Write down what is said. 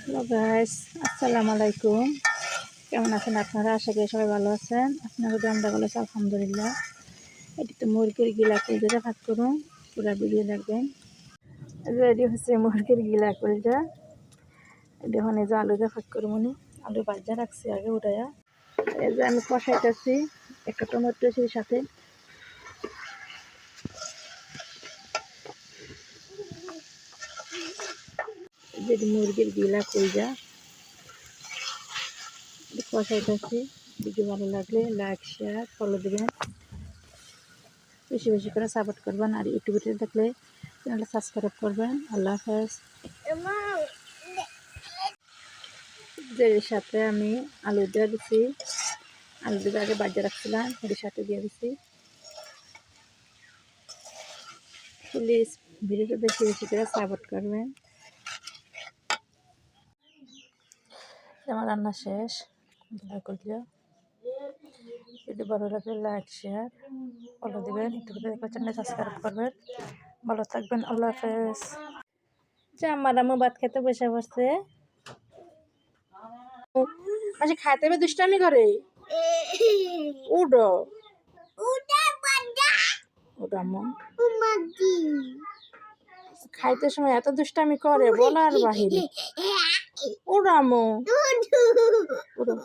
Hello guys, আসসালামু আলাইকুম। কেমন আছেন আপনারা? আশা করি সবাই ভালো আছেন। আপনারা তো আমরা ভালো আছি আলহামদুলিল্লাহ। এটি তো মুরগির গিলা কলজা ভাত করুন, পুরো ভিডিও দেখবেন। রেডি হচ্ছে মুরগির গিলা কলজা। দেখুন এই যে আলু দিয়ে ভাত করুন, আলু ভাজা রাখছি আগে উঠাইয়া। এই যে আমি কষাইতেছি একটা টমেটো সেই সাথে। যেটি মুরগির গিলা কলজা কষাইতেছি। ভিডিও ভালো লাগলে লাইক শেয়ার ফলো দেবেন, বেশি বেশি করে সাপোর্ট করবেন। আর ইউটিউবে দেখলে চ্যানেলটা সাবস্ক্রাইব করবেন। আল্লাহ হাফেজ। এর সাথে আমি আলু দিয়ে দিচ্ছি, আলু দিয়ে আগে বাজিয়ে রাখছিলাম, এর সাথে দিয়ে দিচ্ছি। প্লিজ ভিডিওটা বেশি বেশি করে সাপোর্ট করবেন। আমার রান্না শেষ, করলে যদি ভালো লাগে লাইক শেয়ার ফলো দেবেন, ইউটিউবে দেখলে চ্যানেল সাবস্ক্রাইব করবেন। ভালো থাকবেন, আল্লাহ হাফেজ। যে আমার আম্মু ভাত খেতে বসে পড়ছে, আচ্ছা খাইতে হবে দুষ্টামি করে। উডো উডো আম্মু খাইতে সময় এত দুষ্টামি করে বলার বাহিরে। উডো আম্মু উডো।